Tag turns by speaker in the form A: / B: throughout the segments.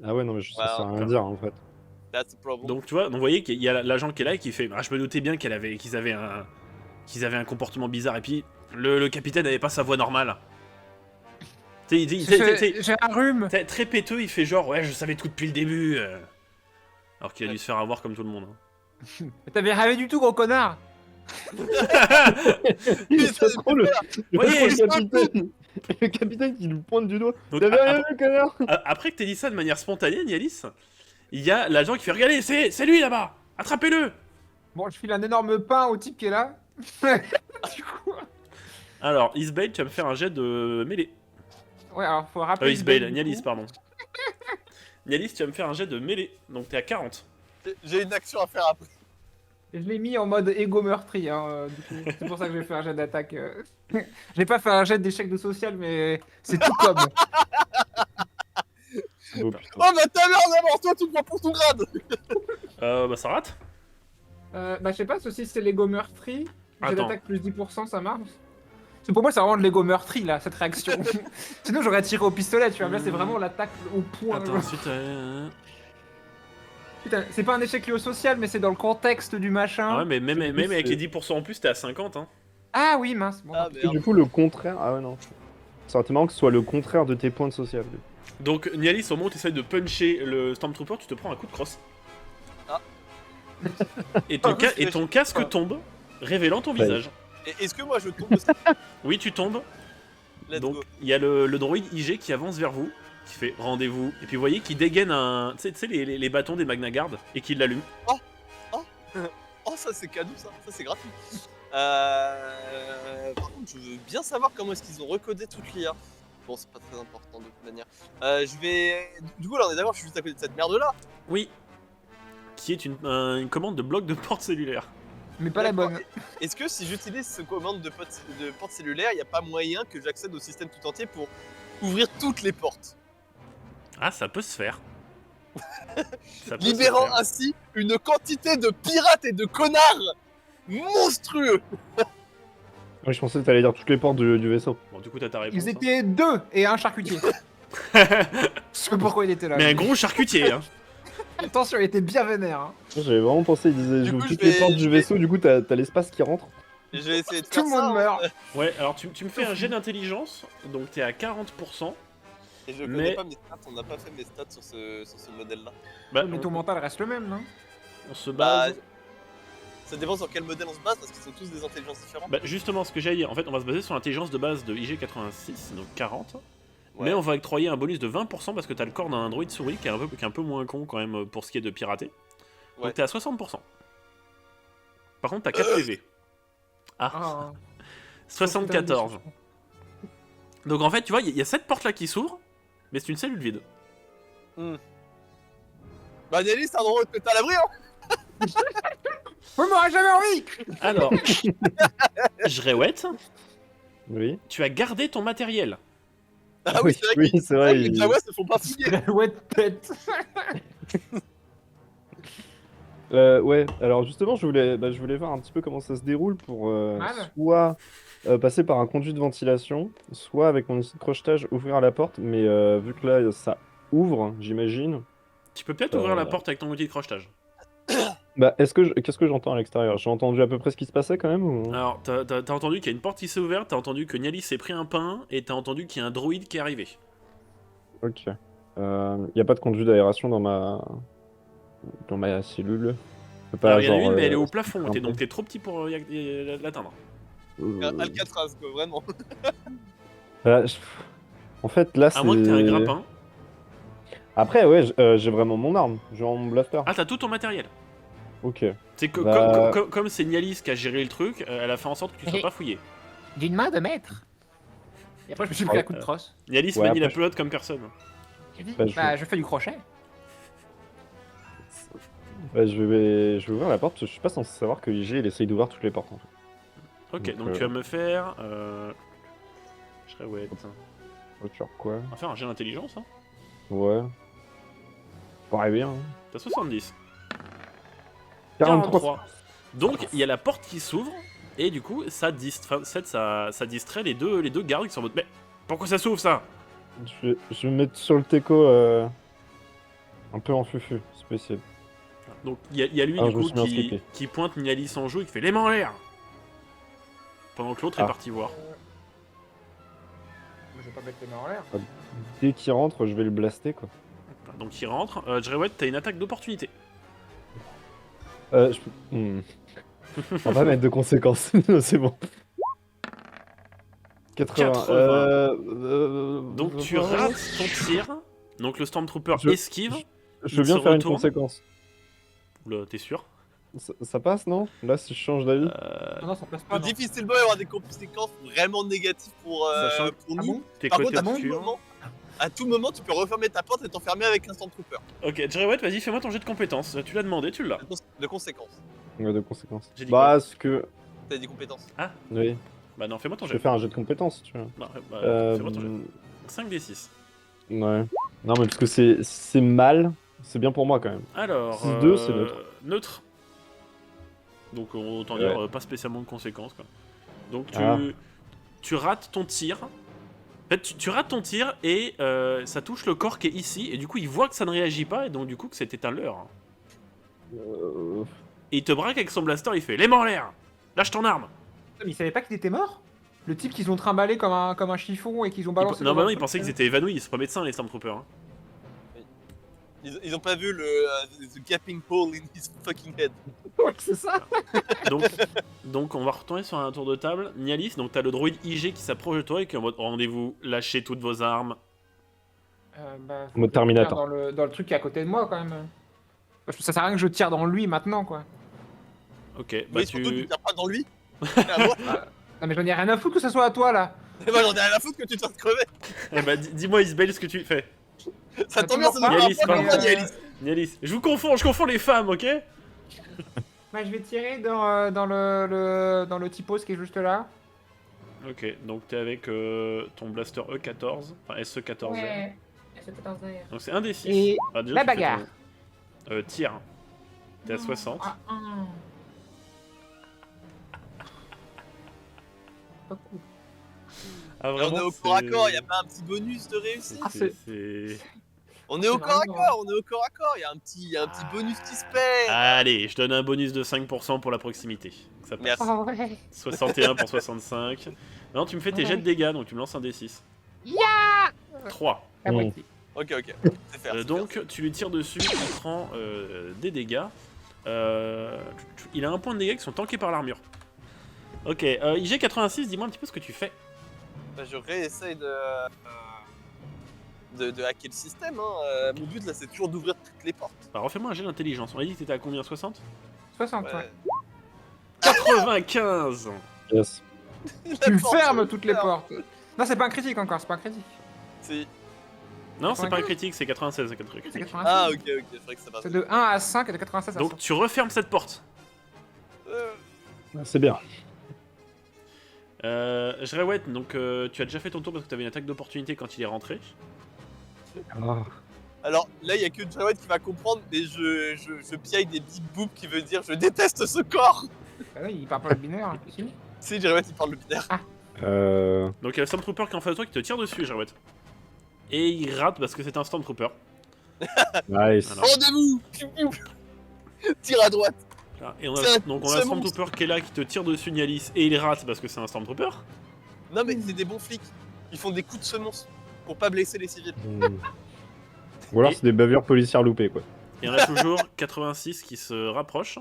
A: Ah ouais, non, mais ça sert à rien
B: Well,
A: dire en fait.
B: that's the problem.
C: Donc tu vois, vous voyez qu'il y a l'agent qui est là et qui fait je me doutais bien qu'ils avaient un comportement bizarre et puis le capitaine avait pas sa voix normale.
D: J'ai un rhume.
C: Très péteux, il fait genre ouais, je savais tout depuis le début. Alors qu'il a dû se faire avoir comme tout le monde. Hein.
D: T'avais rêvé du tout, gros connard.
A: C'est trop le
C: Voyez,
A: capitaine. Le capitaine qui nous pointe du doigt.
C: Donc,
A: T'avais rien vu, connard.
C: après que t'aies dit ça de manière spontanée, Nialis, il y a l'agent qui fait regardez, c'est lui là-bas, attrapez-le.
D: Bon, je file un énorme pain au type qui est là. Du coup...
C: Alors, Isbale, tu vas me faire un jet de mêlée.
D: Ouais, alors faut rappeler.
C: Isbale, Nialis, pardon. Nialis, tu vas me faire un jet de mêlée, donc t'es à 40.
B: J'ai une action à faire après.
D: Je l'ai mis en mode égo meurtri, hein, du coup. C'est pour ça que j'ai fait un jet d'attaque. J'ai pas fait un jet d'échec de social, mais c'est tout comme.
A: Oh putain.
B: Oh bah ta mère d'abord, toi tu me prends pour ton grade.
C: Bah ça rate.
D: Bah, je sais pas, ceci c'est l'ego meurtri. Jet
C: Attends.
D: d'attaque plus 10%, ça marche. C'est pour moi, c'est vraiment de l'ego meurtri, là, cette réaction. Sinon, j'aurais tiré au pistolet, tu vois. Mais là, c'est vraiment l'attaque au point.
C: Attends,
D: genre.
C: ensuite...
D: Putain, c'est pas un échec lié au social, mais c'est dans le contexte du machin.
C: Ah ouais, mais même avec
A: c'est-
C: les 10% en plus, t'es à 50, hein.
D: Ah oui, mince. Bon,
B: Ah
A: Et
B: merde.
A: du coup, le contraire. Ah ouais, non. Ça aurait été marrant que ce soit le contraire de tes points de social.
C: Donc, Nialis, au moment où tu essayes de puncher le Stormtrooper, tu te prends un coup de crosse.
B: Ah.
C: Et ton casque tombe, révélant ton
A: Ouais.
C: visage.
B: Et est-ce que moi je tombe aussi?
C: Oui, tu tombes.
B: Let's
C: Donc,
B: go.
C: il y a le droïde IG qui avance vers vous, qui fait rendez-vous. Et puis, vous voyez qu'il dégaine un. Tu sais, les bâtons des Magna Guard et qu'il l'allume.
B: Oh ça c'est cadeau ça c'est gratuit. Par contre je veux bien savoir comment est-ce qu'ils ont recodé toute l'IA. Bon c'est pas très important de toute manière. Je vais... Du coup là on est d'accord, je suis juste à côté de cette merde là.
C: Oui. Qui est une commande de bloc de porte cellulaire.
D: mais pas la bonne.
B: Est-ce que si j'utilise ce commande de porte cellulaire, il n'y a pas moyen que j'accède au système tout entier pour ouvrir toutes les portes,
C: Ah, ça peut se faire. Ça peut se
B: libérant
C: faire.
B: ainsi une quantité de pirates et de connards monstrueux.
A: Oui, je pensais que t'allais dire toutes les portes du vaisseau.
C: Bon, du coup, t'as ta réponse.
D: Ils
C: hein.
D: étaient deux et un charcutier. Je sais pourquoi il était là.
C: Mais un gros charcutier, hein.
D: Attention, il était bien vénère. Hein.
A: J'avais vraiment pensé, il disait
B: Du
A: j'ouvre
B: coup,
A: toutes
B: je vais-
A: les portes
B: je
A: du
B: vais-
A: vaisseau, du coup t'as l'espace qui rentre.
B: Je vais essayer de
D: Tout
B: faire
D: le
B: ça.
D: monde meurt.
C: Ouais, alors tu me fais un jet d'intelligence, donc t'es à 40%.
B: Et je
C: Mais-
B: connais pas mes stats, on n'a pas fait mes stats sur ce modèle-là.
C: Bah,
D: Mais ton mental reste le même, non?
C: on se
B: Bah,
C: base.
B: ça dépend sur quel modèle on se base parce qu'ils sont tous des intelligences différentes.
C: Bah, justement, ce que j'allais dire, en fait, on va se baser sur l'intelligence de base de IG86, donc 40.
B: Ouais.
C: Mais on va octroyer un bonus de 20% parce que t'as le corps d'un droïde souris qui est un peu moins con quand même pour ce qui est de pirater.
B: Ouais.
C: Donc t'es à 60%. Par contre, t'as 4 PV. Ah,
D: Ah,
C: 74. Donc en fait, tu vois, il y a cette porte là qui s'ouvre, mais c'est une cellule vide.
B: Bah, Nelly, c'est un drôle que t'as à l'abri, hein.
D: Vous m'aurez jamais envie.
C: Alors, Jrewet,
A: Oui.
C: tu as gardé ton matériel.
B: Ah oui, c'est vrai
A: oui, c'est vrai.
B: que les Jawas se font pas fouiller.
D: Ouais, de tête.
A: Ouais, alors justement, je voulais voir un petit peu comment ça se déroule pour
D: Mal.
A: soit passer par un conduit de ventilation, soit avec mon outil de crochetage ouvrir la porte, mais vu que là ça ouvre, j'imagine.
C: Tu peux peut-être ouvrir la porte avec ton outil de crochetage.
A: Bah, qu'est-ce que j'entends à l'extérieur? J'ai entendu à peu près ce qui se passait quand même ou...
C: Alors, t'as entendu qu'il y a une porte qui s'est ouverte, t'as entendu que Nialis s'est pris un pain, et t'as entendu qu'il y a un droïde qui est arrivé.
A: Ok. Y a pas de conduit d'aération dans ma cellule. Je peux
C: Alors,
A: pas,
C: il y en a
A: genre,
C: une, mais elle est au plafond,
A: un peu.
C: donc t'es trop petit pour l'atteindre.
B: Alcatraz, quoi, vraiment.
A: Bah, en fait, là,
C: À moins que t'aies un
A: c'est...
C: grappin.
A: Après, ouais, j'ai vraiment mon arme, genre mon blaster.
C: Ah, t'as tout ton matériel.
A: Ok.
C: C'est que
A: Bah-
C: comme c'est Nialis qui a géré le truc, elle a fait en sorte que tu sois pas fouillé.
D: D'une main de maître. Et après, je me suis pris un coup de crosse.
C: Nialis
A: Ouais,
C: manie la
A: après,
C: pelote comme personne.
A: Bah,
D: Bah, je fais du crochet.
A: Bah, je vais ouvrir la porte, je suis pas censé savoir que IG il essaye d'ouvrir toutes les portes en fait.
C: Ok, donc
A: Donc,
C: tu vas me faire. Jrewet.
A: Sur quoi?
C: On va faire un jet d'intelligence, hein.
A: Ouais. Faut arriver, hein.
C: T'as 70.
A: 43.
C: Donc il y a la porte qui s'ouvre et du coup ça distrait les deux gardes qui sont en mode mais pourquoi ça s'ouvre ça?
A: Je vais me mettre sur le teco. Un peu en fufu, spécial.
C: Donc il y a lui
A: Ah,
C: du
A: je me
C: coup
A: suis mis en slipé.
C: qui pointe Nialis en joue et qui fait les mains en l'air. Pendant que l'autre est
A: Ah.
C: parti voir.
D: Je vais pas mettre les mains en l'air.
A: Dès qu'il rentre, je vais le blaster, quoi.
C: Donc il rentre. Jrewet, t'as une attaque d'opportunité.
A: Je peux... On va mettre de conséquences, c'est bon. 80.
C: 80. Donc tu rates ton tir. Donc le Stormtrooper
A: Je-
C: esquive.
A: Je
C: il
A: veux bien
C: se
A: faire une
C: retourne.
A: conséquence.
C: Oula, t'es sûr?
A: Ça passe, non? Là, si je change d'avis.
D: Non, ça passe pas. non.
B: Difficilement y avoir des conséquences vraiment négatives pour
C: Sachant que
B: pour
D: Ah
B: nous.
D: bon
C: T'es
B: Par
C: côté
B: contre,
C: obscur.
B: à tout moment, tu peux refermer ta porte et t'enfermer avec un Stormtrooper.
C: Ok, Jrewet, vas-y, fais-moi ton jet de compétences. Tu l'as demandé, tu l'as.
B: De conséquences.
A: Ouais, de conséquences.
C: J'ai dit
A: Bah, ce que.
B: T'as des compétences.
A: Oui,
C: Bah non, fais-moi ton
A: je
C: jet.
A: vais faire un jet de compétences, si tu veux.
C: Non, bah,
A: Euh,
C: fais-moi ton jet. 5 des 6.
A: Ouais. Non, mais parce que c'est mal, c'est bien pour moi quand même.
C: Alors,
A: 6-2, c'est neutre.
C: Neutre. Donc autant
A: Ouais.
C: dire pas spécialement de conséquences quoi. Donc
A: Ah.
C: tu rates ton tir. En fait, tu rates ton tir et ça touche le corps qui est ici et du coup il voit que ça ne réagit pas et donc du coup que c'était un leurre. Et il te braque avec son blaster, il fait les mains en l'air. Lâche ton arme.
D: Mais il savait pas qu'il était mort? Le type qu'ils ont trimballé comme un chiffon et qu'ils ont balancé.
C: Non,
D: dans
C: bah
D: un
C: non, il
D: truc,
C: pensait qu'ils étaient évanouis, ils sont pas médecins les Stormtroopers. Hein.
B: Ils ont pas vu le the gaping hole in his fucking head.
D: Ouais, c'est ça.
C: Donc on va retourner sur un tour de table. Nialis, donc t'as le droïde IG qui s'approche de toi et qui est en mode rendez-vous, lâchez toutes vos armes.
D: Bah, faut
A: Mode
D: que je tire
A: Terminator.
D: dans le truc qui est à côté de moi quand même. Parce que ça sert à rien que je tire dans lui maintenant quoi.
C: Ok, bah
B: Mais surtout, tu
C: tu.
B: tires pas dans lui. À moi.
D: Non mais j'en ai rien à foutre que ce soit à toi là.
B: Et moi, j'en ai rien à foutre que tu te fasses crever.
C: Eh bah dis-moi Isabelle ce que tu fais.
B: Ça tombe bien, ça
D: toujours
B: nous
C: pas.
B: fait un
C: Yalis,
B: point
C: pardon.
B: comme moi, Yalis.
C: Nialis, je confonds les femmes, ok?
D: Bah je vais tirer dans le typos qui est juste là.
C: Ok, donc t'es avec ton blaster E14, enfin SE14. Donc c'est un des 6.
D: Et la bagarre.
C: Tir. T'es à 60.
D: Ah, ah. Pas cool.
C: Ah,
B: Et on est au corps à corps, y a pas un petit bonus de réussite.
D: Ah, c'est-
B: On est au
D: c'est
B: corps à
D: vraiment-
B: corps, on est au corps à corps, y a un petit bonus qui se perd.
C: Allez, je donne un bonus de 5% pour la proximité. Ça passe.
B: Merci.
D: Oh ouais.
C: 61 pour 65. Non, tu me fais tes
D: Ouais.
C: jets de dégâts, donc tu me lances un D6. 3.
D: La
A: Mm.
D: moitié.
B: Ok, c'est faire. c'est
C: Donc
B: faire.
C: tu lui tires dessus, il prend des dégâts. Il a un point de dégâts qui sont tankés par l'armure. Ok, IG86, dis-moi un petit peu ce que tu fais.
B: Bah, je réessaye de hacker le système. Hein. Mon but là, c'est toujours d'ouvrir toutes les portes.
C: Alors refais-moi un jet d'intelligence. On a dit que t'étais à combien? 60?
D: 60 ouais.
B: Ouais.
C: 95.
A: Yes.
D: Tu fermes toutes les portes. Non c'est pas un critique encore, c'est pas un critique.
B: C'est-
C: Non, c'est pas un
D: 95.
C: critique, c'est 96 le
D: C'est
C: critique.
D: 86.
B: Ah, ok, c'est vrai que ça passe.
D: C'est de 1 à 5 et de 96 à 100.
C: Donc tu refermes cette porte.
A: C'est bien.
C: Jrewet, donc tu as déjà fait ton tour parce que tu avais une attaque d'opportunité quand il est rentré.
A: Ah.
B: Alors là, il y a que Jawed qui va comprendre, mais je piaille des big boobs qui veut dire je déteste ce corps.
D: Ah oui, il parle pas le binaire. Hein. Si.
B: Si, Jawed, il parle le binaire.
C: Donc il y a le Stormtrooper qui est en face de toi qui te tire dessus, Jrewet. Et il rate parce que c'est un Stormtrooper.
A: Nice.
C: Alors.
B: Rendez-vous. Tire à droite.
C: Là, et on
B: C'est
C: a,
B: un-
C: donc on a
B: c'est
C: un
B: un
C: Stormtrooper qui est là qui te tire dessus Nialis et il rate parce que c'est un Stormtrooper.
B: Non, mais c'est des bons flics. Ils font des coups de semonce pour pas blesser les civils.
A: Mm. Ou alors c'est des bavures policières loupées, quoi.
C: Et on a toujours 86 qui se rapproche.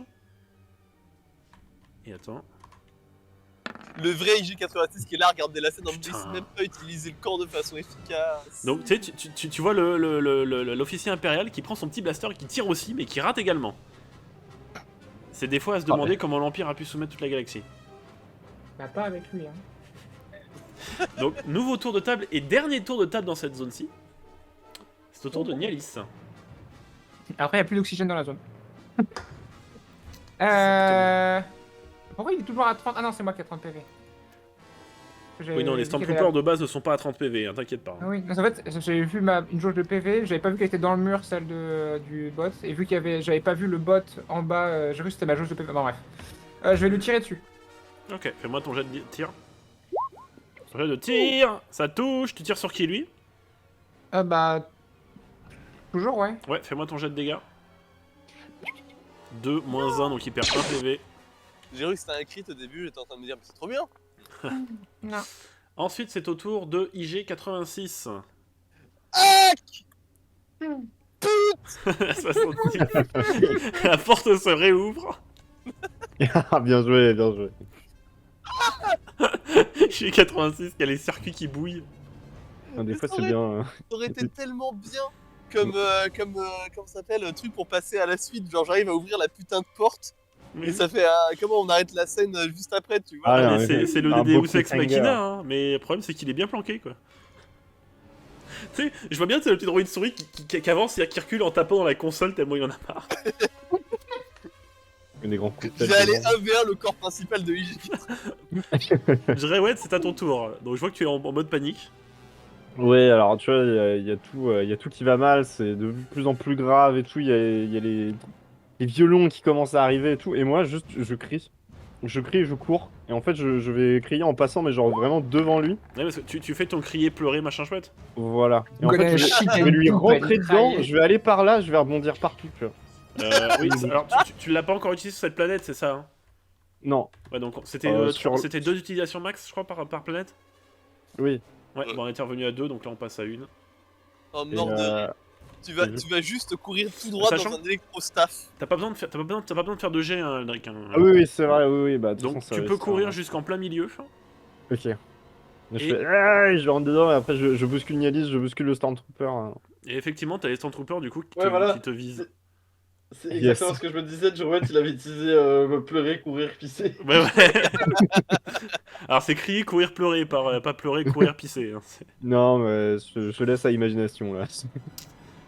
C: Et attends.
B: Le vrai IG86 qui est là, regarde la scène en me
C: Putain.
B: dit même pas utiliser le corps de façon efficace.
C: Donc tu sais, tu vois l'officier impérial qui prend son petit blaster et qui tire aussi, mais qui rate également. C'est des fois à se demander comment l'Empire a pu soumettre toute la galaxie.
D: Bah pas avec lui. Hein.
C: Donc nouveau tour de table et dernier tour de table dans cette zone-ci. C'est au tour de Nialis.
D: Après, il n'y a plus d'oxygène dans la zone. Pourquoi il est toujours à 30? Ah non, c'est moi qui ai 30 PV.
C: Oui non, les Stormtroopers de base ne sont pas à 30 PV, hein, t'inquiète pas.
D: Ah oui, non, en fait, j'ai vu une jauge de PV, j'avais pas vu qu'elle était dans le mur, celle du bot, et vu qu'il y avait, j'avais pas vu le bot en bas, j'ai cru que c'était ma jauge de PV. Bon, bref. Je vais lui tirer dessus.
C: Ok, fais-moi ton jet de tir. Ton jet de tir, ça touche, tu tires sur qui lui?
D: Bah. Toujours, ouais.
C: Ouais, fais-moi ton jet de dégâts. 2, -1, donc il perd 1 PV.
B: J'ai cru que c'était un crit au début, j'étais en train de me dire, mais c'est trop bien.
D: Non.
C: Ensuite, c'est au tour de IG86.
B: Ah
C: 66. La porte se réouvre.
A: Ah, bien joué, bien joué.
C: IG86 qui a les circuits qui bouillent.
A: Ah, des
B: Mais
A: fois,
B: ça
A: c'est
B: aurait-
A: bien.
B: Ça aurait été tellement bien comme, comment ça s'appelle, truc pour passer à la suite. Genre, j'arrive à ouvrir la putain de porte et ça fait comment on arrête la scène juste après, tu vois.
A: Ah,
C: Ah,
A: ouais,
C: mais
A: ouais,
C: c'est le
A: un beau
C: Deus Ex
A: cliffhanger.
C: Machina, hein. Mais le problème, c'est qu'il est bien planqué, quoi. Tu sais, je vois bien, c'est le petit droïde souris qui avance et qui recule en tapant dans la console tellement il en a marre.
A: Des grands coups de tête.
B: J'ai allé 1v1 le corps principal de IG.
C: Je dirais, ouais, c'est à ton tour. Donc je vois que tu es en mode panique.
A: Ouais, alors tu vois, il y a tout, il y a tout qui va mal, c'est de plus en plus grave et tout. Il y a les violons qui commencent à arriver et tout. Et moi, juste, je crie. Je crie et je cours. Et en fait, je vais crier en passant, mais genre vraiment devant lui.
C: Ouais, parce que tu fais ton crier, pleurer, machin chouette.
A: Voilà. Et en
D: Gonna
A: fait,
D: shit
A: je vais
D: and
A: lui
D: poop
A: rentrer
D: and
A: dedans,
D: cry.
A: je vais aller par là, je vais rebondir partout, tu vois.
C: Oui, alors tu l'as pas encore utilisé sur cette planète, c'est ça, hein?
A: Non,
C: Ouais, donc c'était
A: sur-
C: c'était 2 utilisations max, je crois, par planète.
A: oui.
C: Ouais, bon, on était revenu à 2, donc là on passe à 1.
B: Oh,
A: Et,
B: mort de rire. Tu vas,
A: et
B: tu vas juste courir tout droit
C: Sachant-
B: dans un électrostaff.
C: T'as pas besoin de faire de jet, hein, Aldric, hein.
A: Ah oui, oui, c'est vrai, oui, oui. Bah, de toute
C: Donc
A: façon, ça
C: tu
A: va
C: peux
A: être
C: courir
A: un-
C: jusqu'en plein milieu.
A: Ok. Je
C: Et-
A: fais, ah, je rentre dedans et après je bouscule Nialis, je bouscule le Stormtrooper. Hein.
C: Et effectivement, t'as les Stormtroopers du coup
E: Ouais, voilà.
C: qui te visent.
E: C'est exactement
A: Yes.
E: ce que je me disais. Girouette, il avait utilisé pleurer, courir, pisser.
C: Ouais, ouais. Alors c'est crier, courir, pleurer, pas pleurer, courir, pisser. Hein.
A: Non, mais je laisse à l'imagination là.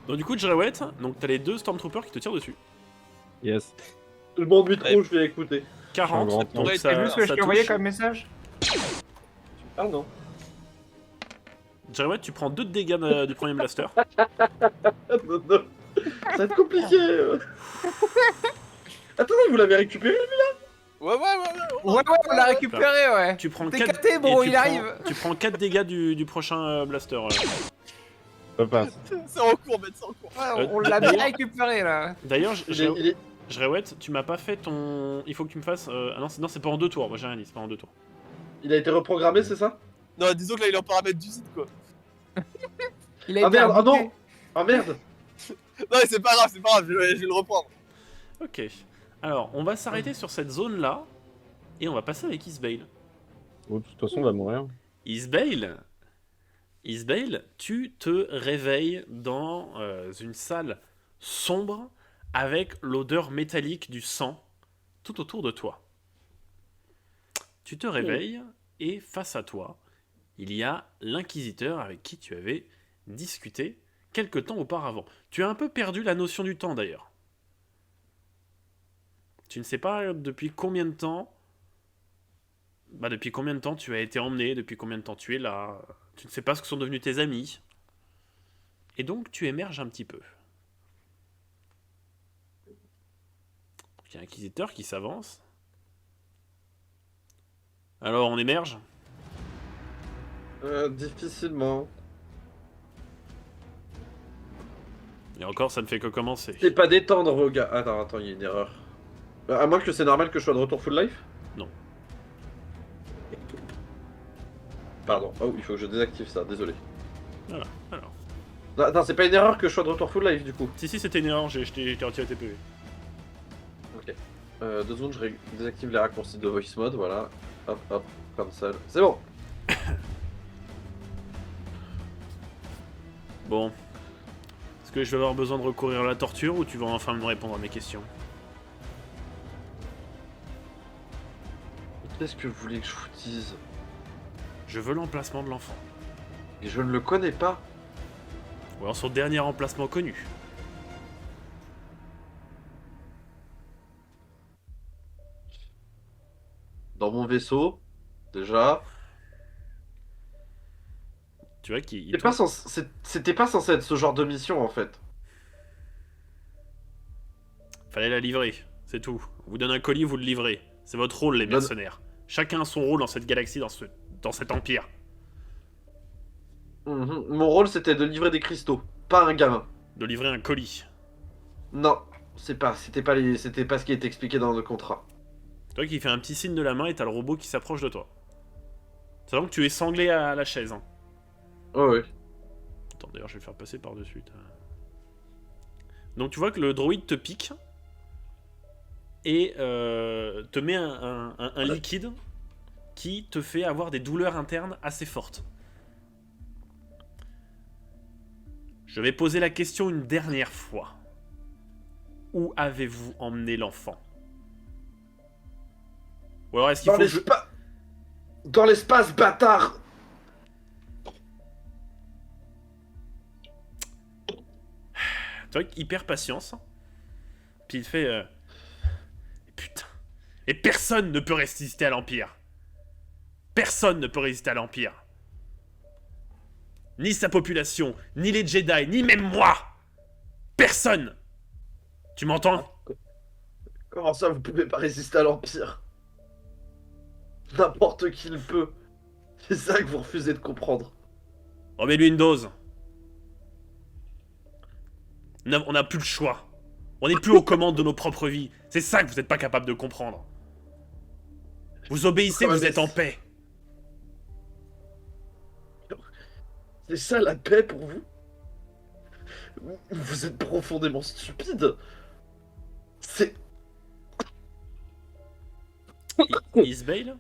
C: Donc du coup, Jrewet, donc t'as les 2 Stormtroopers qui te tirent dessus.
A: Yes.
E: Je m'ennuie trop,
B: Ouais.
E: je vais écouter.
C: 40,
A: grand
C: donc
B: temps.
C: ça,
D: T'as vu ce que je
C: ça
D: t'ai envoyé
C: touche.
D: comme message?
E: Ah non.
C: Jrewet, tu prends 2 de dégâts du premier blaster.
E: Non, non. Ça va être compliqué. Attendez, vous l'avez récupéré?
B: Ouais, ouais, ouais, ouais.
D: Ouais, on l'a récupéré, ouais.
C: Tu prends
D: T'es
C: 4
D: capté, bro, il arrive.
C: Tu prends 4 dégâts du prochain blaster.
A: Ça passe.
B: C'est en cours, mec, c'est en cours.
D: Ouais, on l'a bien récupéré, là.
C: D'ailleurs,
E: Il est...
C: Jrewet, tu m'as pas fait ton... Il faut que tu me fasses... Ah non, non, c'est pas en 2 tours, moi j'ai rien dit, c'est pas en 2 tours.
E: il a été reprogrammé, c'est ça?
B: Non, disons que là, il est en paramètre du site, quoi.
D: Il a
E: Ah
D: été
E: merde, ah
D: rebooté.
E: non. Ah merde.
B: Non, mais c'est pas grave, je vais le reprendre.
C: Ok. Alors, on va s'arrêter sur cette zone-là, et on va passer avec Isbale.
A: Bon, de toute façon, on va mourir.
C: Isbale, tu te réveilles dans une salle sombre avec l'odeur métallique du sang tout autour de toi. Tu te réveilles et face à toi, il y a l'inquisiteur avec qui tu avais discuté quelque temps auparavant. Tu as un peu perdu la notion du temps d'ailleurs. Tu ne sais pas depuis combien de temps... depuis combien de temps tu as été emmené, depuis combien de temps tu es là. Tu ne sais pas ce que sont devenus tes amis. Et donc tu émerges un petit peu. Il y a un inquisiteur qui s'avance. Alors on émerge.
E: Difficilement.
C: Et encore ça ne fait que commencer.
E: C'est pas détendre vos gars. Attends, il y a une erreur. À moins que c'est normal que je sois de retour full life?
C: Non.
E: Pardon. Oh, il faut que je désactive ça, désolé.
C: Voilà, alors.
E: Non, attends, c'est pas une erreur que je sois de retour full life du coup.
C: Si c'était une erreur, j'ai retiré tes PV.
E: Ok. 2 secondes, je désactive les raccourcis de voice mode, voilà. Hop, hop, cancel. C'est bon.
C: Bon. Est-ce que je vais avoir besoin de recourir à la torture ou tu vas enfin me répondre à mes questions?
E: Qu'est-ce que vous voulez que je vous dise?
C: Je veux l'emplacement de l'enfant.
E: Et je ne le connais pas.
C: Ou alors son dernier emplacement connu.
E: Dans mon vaisseau, déjà.
C: Tu vois qu'il...
E: C'était pas censé être ce genre de mission en fait.
C: Fallait la livrer, c'est tout. On vous donne un colis, vous le livrez. C'est votre rôle, les
E: Donne-
C: mercenaires. Chacun a son rôle dans cette galaxie, dans cet empire.
E: Mon rôle c'était de livrer des cristaux, pas un gamin.
C: de livrer un colis.
E: Non, c'était pas ce qui est expliqué dans le contrat.
C: Toi qui fais un petit signe de la main et t'as le robot qui s'approche de toi. Sachant que tu es sanglé à la chaise. Hein.
E: Oh oui.
C: Attends, d'ailleurs, je vais le faire passer par-dessus. Donc tu vois que le droïde te pique et te met un liquide qui te fait avoir des douleurs internes assez fortes. Je vais poser la question une dernière fois. Où avez-vous emmené l'enfant? Ou alors est-ce qu'il faut que je...
E: Dans l'espace, bâtard!
C: Tu vois qu'il perd patience. Puis il fait... Putain. Et personne ne peut résister à l'Empire. Personne ne peut résister à l'Empire. Ni sa population, ni les Jedi, ni même moi. Personne. Tu m'entends?
E: Comment ça, vous pouvez pas résister à l'Empire? N'importe qui le peut. C'est ça que vous refusez de comprendre.
C: Remets-lui une dose. On n'a plus le choix. On n'est plus aux commandes de nos propres vies. C'est ça que vous n'êtes pas capable de comprendre. Vous obéissez, vous êtes en paix.
E: C'est ça la paix pour vous? Vous êtes profondément stupide. C'est...
C: Isbale,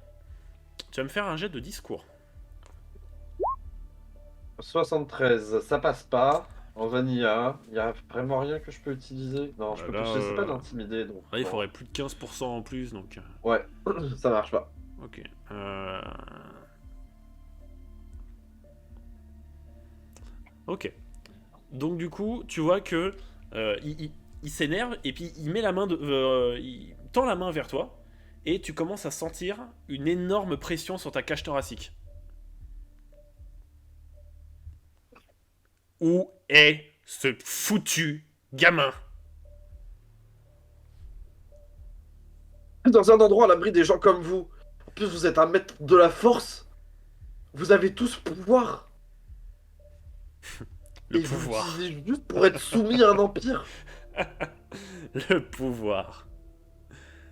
C: tu vas me faire un jet de discours.
E: 73, ça passe pas. En vanilla, y a vraiment rien que je peux utiliser. Non, je peux
C: Là,
E: pas, j'essaie pas d'intimider. Donc,
C: Là, il
E: non.
C: faudrait plus de 15% en plus, donc...
E: Ouais, ça marche pas.
C: Ok. Ok. Donc du coup, tu vois que il s'énerve et puis il met la main il tend la main vers toi et tu commences à sentir une énorme pression sur ta cage thoracique. Où est ce foutu gamin?
E: Dans un endroit à l'abri des gens comme vous. En plus, vous êtes un maître de la force. Vous avez tous pouvoir.
C: Le
E: Et
C: pouvoir.
E: vous l'utilisez juste pour être soumis à un empire.
C: Le pouvoir.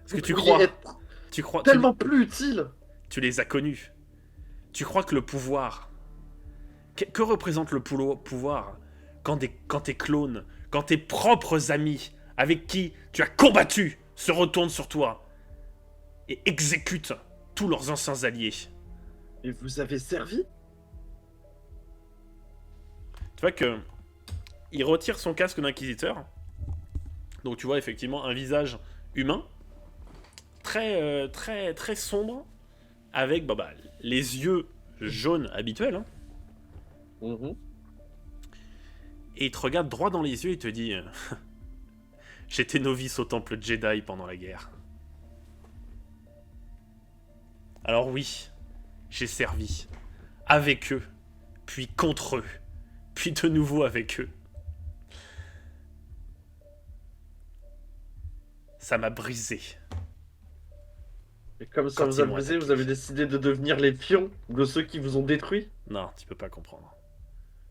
C: Est-ce que
E: Vous
C: tu
E: pourriez
C: crois?
E: être
C: Tu crois?
E: tellement plus utile.
C: Tu les as connus. Tu crois que le pouvoir... Que représente le pouvoir quand tes clones, quand tes propres amis avec qui tu as combattu se retournent sur toi et exécutent tous leurs anciens alliés?
E: Et vous avez servi?
C: Tu vois que il retire son casque d'inquisiteur. Donc tu vois effectivement un visage humain très très sombre avec les yeux jaunes habituels. Hein.
E: Mhm.
C: Et il te regarde droit dans les yeux et te dit j'étais novice au temple Jedi pendant la guerre. Alors oui, j'ai servi. Avec eux, puis contre eux, puis de nouveau avec eux. Ça m'a brisé.
E: Et comme ça
C: Quand
E: vous
C: ils
E: a
C: m'ont
E: brisé,
C: attaqué.
E: vous avez décidé de devenir les pions de ceux qui vous ont détruit?
C: Non, tu peux pas comprendre.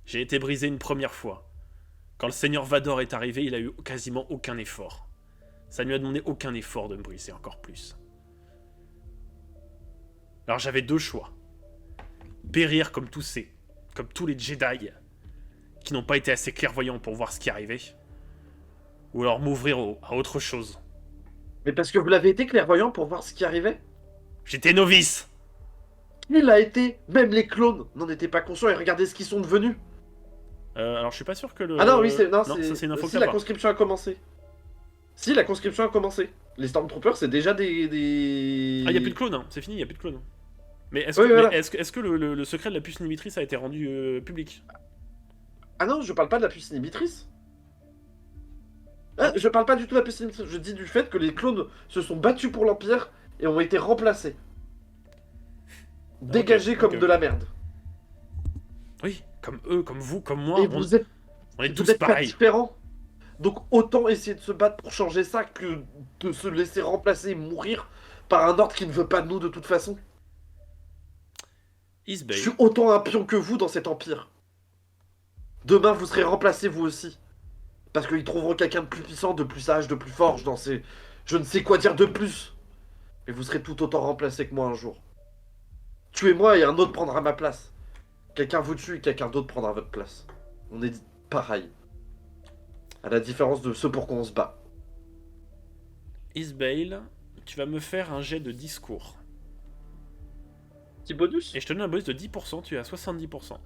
C: J'ai été brisé une première fois. Quand le Seigneur Vador est arrivé, il a eu quasiment aucun effort. Ça ne lui a demandé aucun effort de me briser encore plus. Alors j'avais deux choix. Périr comme tous les Jedi qui n'ont pas été assez clairvoyants pour voir ce qui arrivait. Ou alors m'ouvrir à autre chose.
E: Mais parce que vous l'avez été clairvoyant pour voir ce qui arrivait?
C: J'étais novice.
E: Il a été. Même les clones n'en étaient pas conscients et regardez ce qu'ils sont devenus.
C: Alors je suis pas sûr que le...
E: Ah non, oui, c'est. Non,
C: ça c'est une info
E: si
C: que
E: la
C: t'as pas.
E: conscription a commencé. Si, la conscription a commencé. Les Stormtroopers, c'est déjà des.
C: Ah, y a plus de clones, hein. C'est fini, y a plus de clones. Mais est-ce
E: Oui,
C: que,
E: voilà.
C: mais est-ce que le secret de la puce inhibitrice a été rendu public?
E: Ah non, je parle pas de la puce inhibitrice. Ah, je parle pas du tout de la puce inhibitrice. Je dis du fait que les clones se sont battus pour l'Empire et ont été remplacés. Dégagés comme
C: ok.
E: de la merde.
C: Oui, comme eux, comme vous, comme moi,
E: Et vous êtes,
C: on est
E: vous
C: tous
E: êtes pas
C: pareils.
E: différents. Donc autant essayer de se battre pour changer ça que de se laisser remplacer et mourir par un ordre qui ne veut pas de nous de toute façon.
C: Isbay,
E: Je suis autant un pion que vous dans cet empire. Demain, vous serez remplacés vous aussi. Parce qu'ils trouveront quelqu'un de plus puissant, de plus sage, de plus fort, je ne sais quoi dire de plus. Mais vous serez tout autant remplacé que moi un jour. Tuez-moi et un autre prendra ma place. Quelqu'un vous tue et quelqu'un d'autre prendra votre place. On est pareil. À la différence de ce pour quoi on se bat.
C: Isbale, tu vas me faire un jet de discours.
E: Petit bonus.
C: Et je te donne un bonus de 10%, tu es à 70%.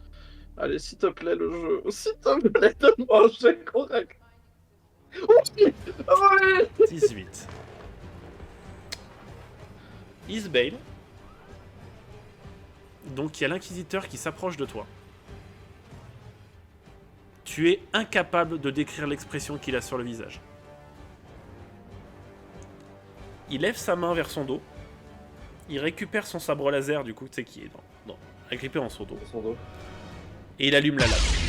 E: Allez, s'il te plaît, le jeu. S'il te plaît, donne-moi un jet correct. Oui, oui.
C: 18. Isbale. Donc il y a l'inquisiteur qui s'approche de toi. Tu es incapable de décrire l'expression qu'il a sur le visage. Il lève sa main vers son dos. Il récupère son sabre laser, du coup, tu sais, qui est agrippé en son dos.
E: Son dos.
C: Et il allume la lame.